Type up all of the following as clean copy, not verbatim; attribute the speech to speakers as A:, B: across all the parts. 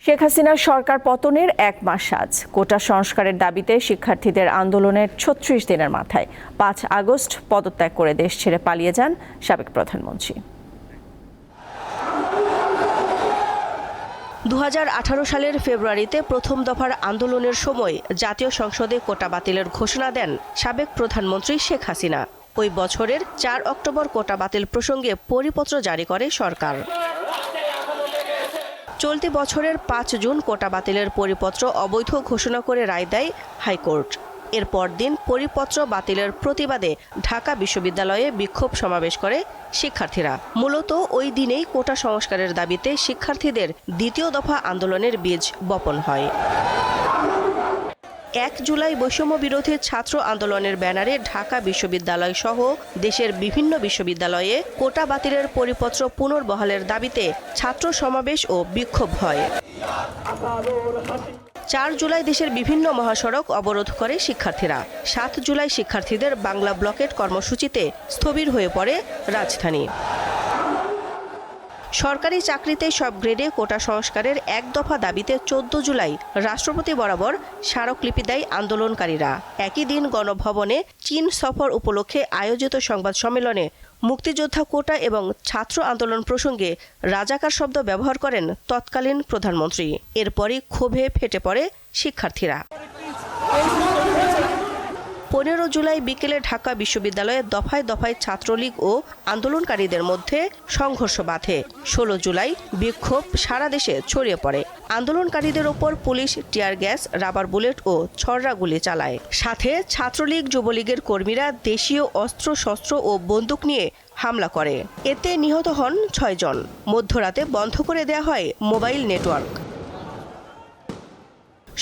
A: শেখ হাসিনার সরকার পতনের 1 মাস আজ। কোটা সংস্কারের দাবিতে শিক্ষার্থীদের আন্দোলনের ৩৬ দিনের মাথায় ৫ আগস্ট পদত্যাগ করে দেশ ছেড়ে পালিয়ে যান সাবেক প্রধানমন্ত্রী।
B: ২০১৮ সালের ফেব্রুয়ারিতে প্রথম দফার আন্দোলনের সময় জাতীয় সংসদে কোটা বাতিলের ঘোষণা দেন সাবেক প্রধানমন্ত্রী শেখ হাসিনা। ওই বছরের ৪ অক্টোবর কোটা বাতিল প্রসঙ্গে পরিপত্র জারি করে সরকার। চলতি বছরের ৫ জুন কোটা বাতিলের পরিপত্র অবৈধ ঘোষণা করে রায় দেয় হাইকোর্ট। এর পরদিন পরিপত্র বাতিলের প্রতিবাদে ঢাকা বিশ্ববিদ্যালয়ে বিক্ষোভ সমাবেশ করে শিক্ষার্থীরা। মূলত ওই দিনেই কোটা সংস্কারের দাবিতে শিক্ষার্থীদের দ্বিতীয় দফা আন্দোলনের বীজ বপন হয়। ১ জুলাই বৈষম্য বিরোধী ছাত্র আন্দোলনের ব্যানারে ঢাকা বিশ্ববিদ্যালয় সহ দেশের বিভিন্ন বিশ্ববিদ্যালয়ে কোটা বাতিলের পরিপত্র পুনর্বহালের দাবিতে ছাত্র সমাবেশ ও বিক্ষোভ হয়। ৪ জুলাই দেশের বিভিন্ন মহাসড়ক অবরোধ করে শিক্ষার্থীরা। ৭ জুলাই শিক্ষার্থীদের বাংলা ব্লকেট কর্মসূচিতে স্থবির হয়ে পড়ে রাজধানী। সরকারি চাকরিতে সব গ্রেডে কোটা সংস্কারের ১ দফা দাবিতে ১৪ জুলাই রাষ্ট্রপতি বরাবর স্মারকলিপি দেয় আন্দোলনকারীরা। একই দিন গণভবনে চীন সফর উপলক্ষে আয়োজিত সংবাদ সম্মেলনে মুক্তিযোদ্ধা কোটা এবং ছাত্র আন্দোলন প্রসঙ্গে রাজাকার শব্দ ব্যবহার করেন তৎকালীন প্রধানমন্ত্রী। এরপরই ক্ষোভে ফেটে পড়ে শিক্ষার্থীরা। ১৫ জুলাই বিকেলে ঢাকা বিশ্ববিদ্যালয়ে দফায় দফায় ছাত্রলীগ ও আন্দোলনকারীদের মধ্যে সংঘর্ষ বাধে। ১৬ জুলাই বিক্ষোভ সারা দেশে ছড়িয়ে পড়ে। আন্দোলনকারীদের ওপর police tear gas, rubber bullet ও ছড়রা গুলি চালায়। সাথে ছাত্রলীগ যুবলীগের কর্মীরা দেশীয় অস্ত্রশস্ত্র ও বন্দুক নিয়ে হামলা করে। এতে নিহত হন ৬ জন। মধ্যরাতে বন্ধ করে দেয়া হয় মোবাইল নেটওয়ার্ক।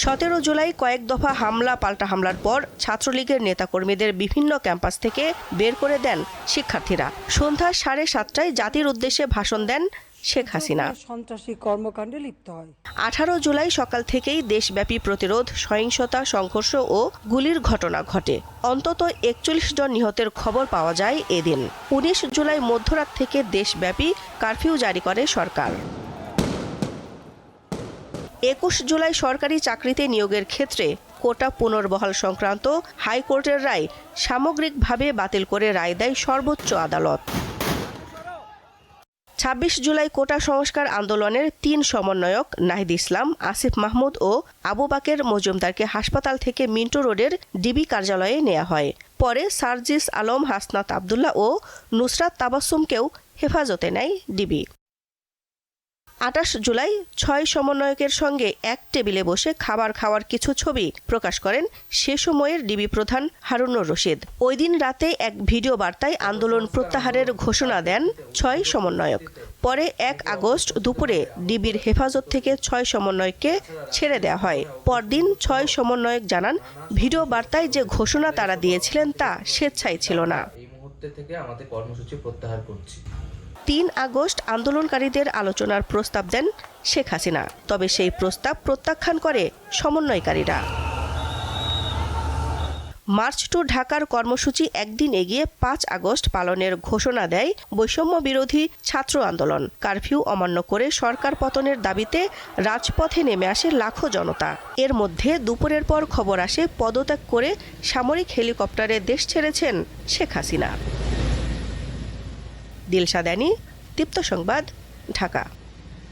B: ১৭ জুলাই কয়েক দফা হামলা পাল্টা হামলার পর ছাত্রলীগের নেতাকর্মীদের বিভিন্ন ক্যাম্পাস থেকে বের করে দেন শিক্ষার্থীরা। সন্ধ্যা ৭:৩০টায় জাতির উদ্দেশ্যে ভাষণ দেন শেখ হাসিনা।
C: সন্ত্রাসী কর্মকাণ্ডে লিপ্ত হয়।
B: ১৮ জুলাই সকাল থেকেই দেশব্যাপী প্রতিরোধ, সহিংসতা, সংঘর্ষ ও গুলির ঘটনা ঘটে। অন্তত ৪১ জন নিহতের খবর পাওয়া যায় এদিন। ১৯ জুলাই মধ্যরাত থেকে দেশব্যাপী কারফিউ জারি করে সরকার। ২১ জুলাই সরকারি চাকরিতে নিয়োগের ক্ষেত্রে কোটা পুনর্বহাল সংক্রান্ত হাইকোর্টের রায় সামগ্রিকভাবে বাতিল করে রায় দেয় সর্বোচ্চ আদালত। ২৬ জুলাই কোটা সংস্কার আন্দোলনের ৩ সমন্বয়ক নাহিদ ইসলাম, আসিফ মাহমুদ ও আবু বাকের মজুমদারকে হাসপাতাল থেকে মিন্টো রোডের ডিবি কার্যালয়ে নেওয়া হয়। পরে সার্জিস আলম, হাসনাত আবদুল্লাহ ও নুসরাত তাবাসসুমকেও হেফাজতে নেয় ডিবি। ২৮ জুলাই ৬ সমন্বয়কের সঙ্গে এক টেবিলে বসে খাবার খাওয়ার কিছু ছবি প্রকাশ করেন সে সময়ের ডিবি প্রধান হারুনুর রশিদ। ওই দিন রাতে এক ভিডিও বার্তায় আন্দোলন প্রত্যাহারের ঘোষণা দেন ৬ সমন্বয়ক। পরে ১ আগস্ট দুপুরে ডিবির হেফাজত থেকে ৬ সমন্বয়ককে ছেড়ে দেওয়া হয়। পরদিন ৬ সমন্বয়ক জানান, ভিডিও বার্তায় যে ঘোষণা তারা দিয়েছিলেন তা স্বেচ্ছায় ছিল না।
D: এই মুহূর্তে থেকে আমাদের কর্মসূচি প্রত্যাহার করছি।
B: ৩ আগস্ট আন্দোলনকারীদের আলোচনার প্রস্তাব দেন শেখ হাসিনা। তবে সেই প্রস্তাব প্রত্যাখ্যান করে সমন্বয়কারীরা। মার্চ টু ঢাকার কর্মসূচি একদিন এগিয়ে ৫ আগস্ট পালনের ঘোষণা দেয় বৈষম্য বিরোধী ছাত্র আন্দোলন। কারফিউ অমান্য করে সরকার পতনের দাবিতে রাজপথে নেমে আসে লাখো জনতা। এর মধ্যে দুপুরের পর খবর আসে পদত্যাগ করে সামরিক হেলিকপ্টারে দেশ ছেড়েছেন শেখ হাসিনা। দিলশা দানি, দীপ্ত সংবাদ, ঢাকা।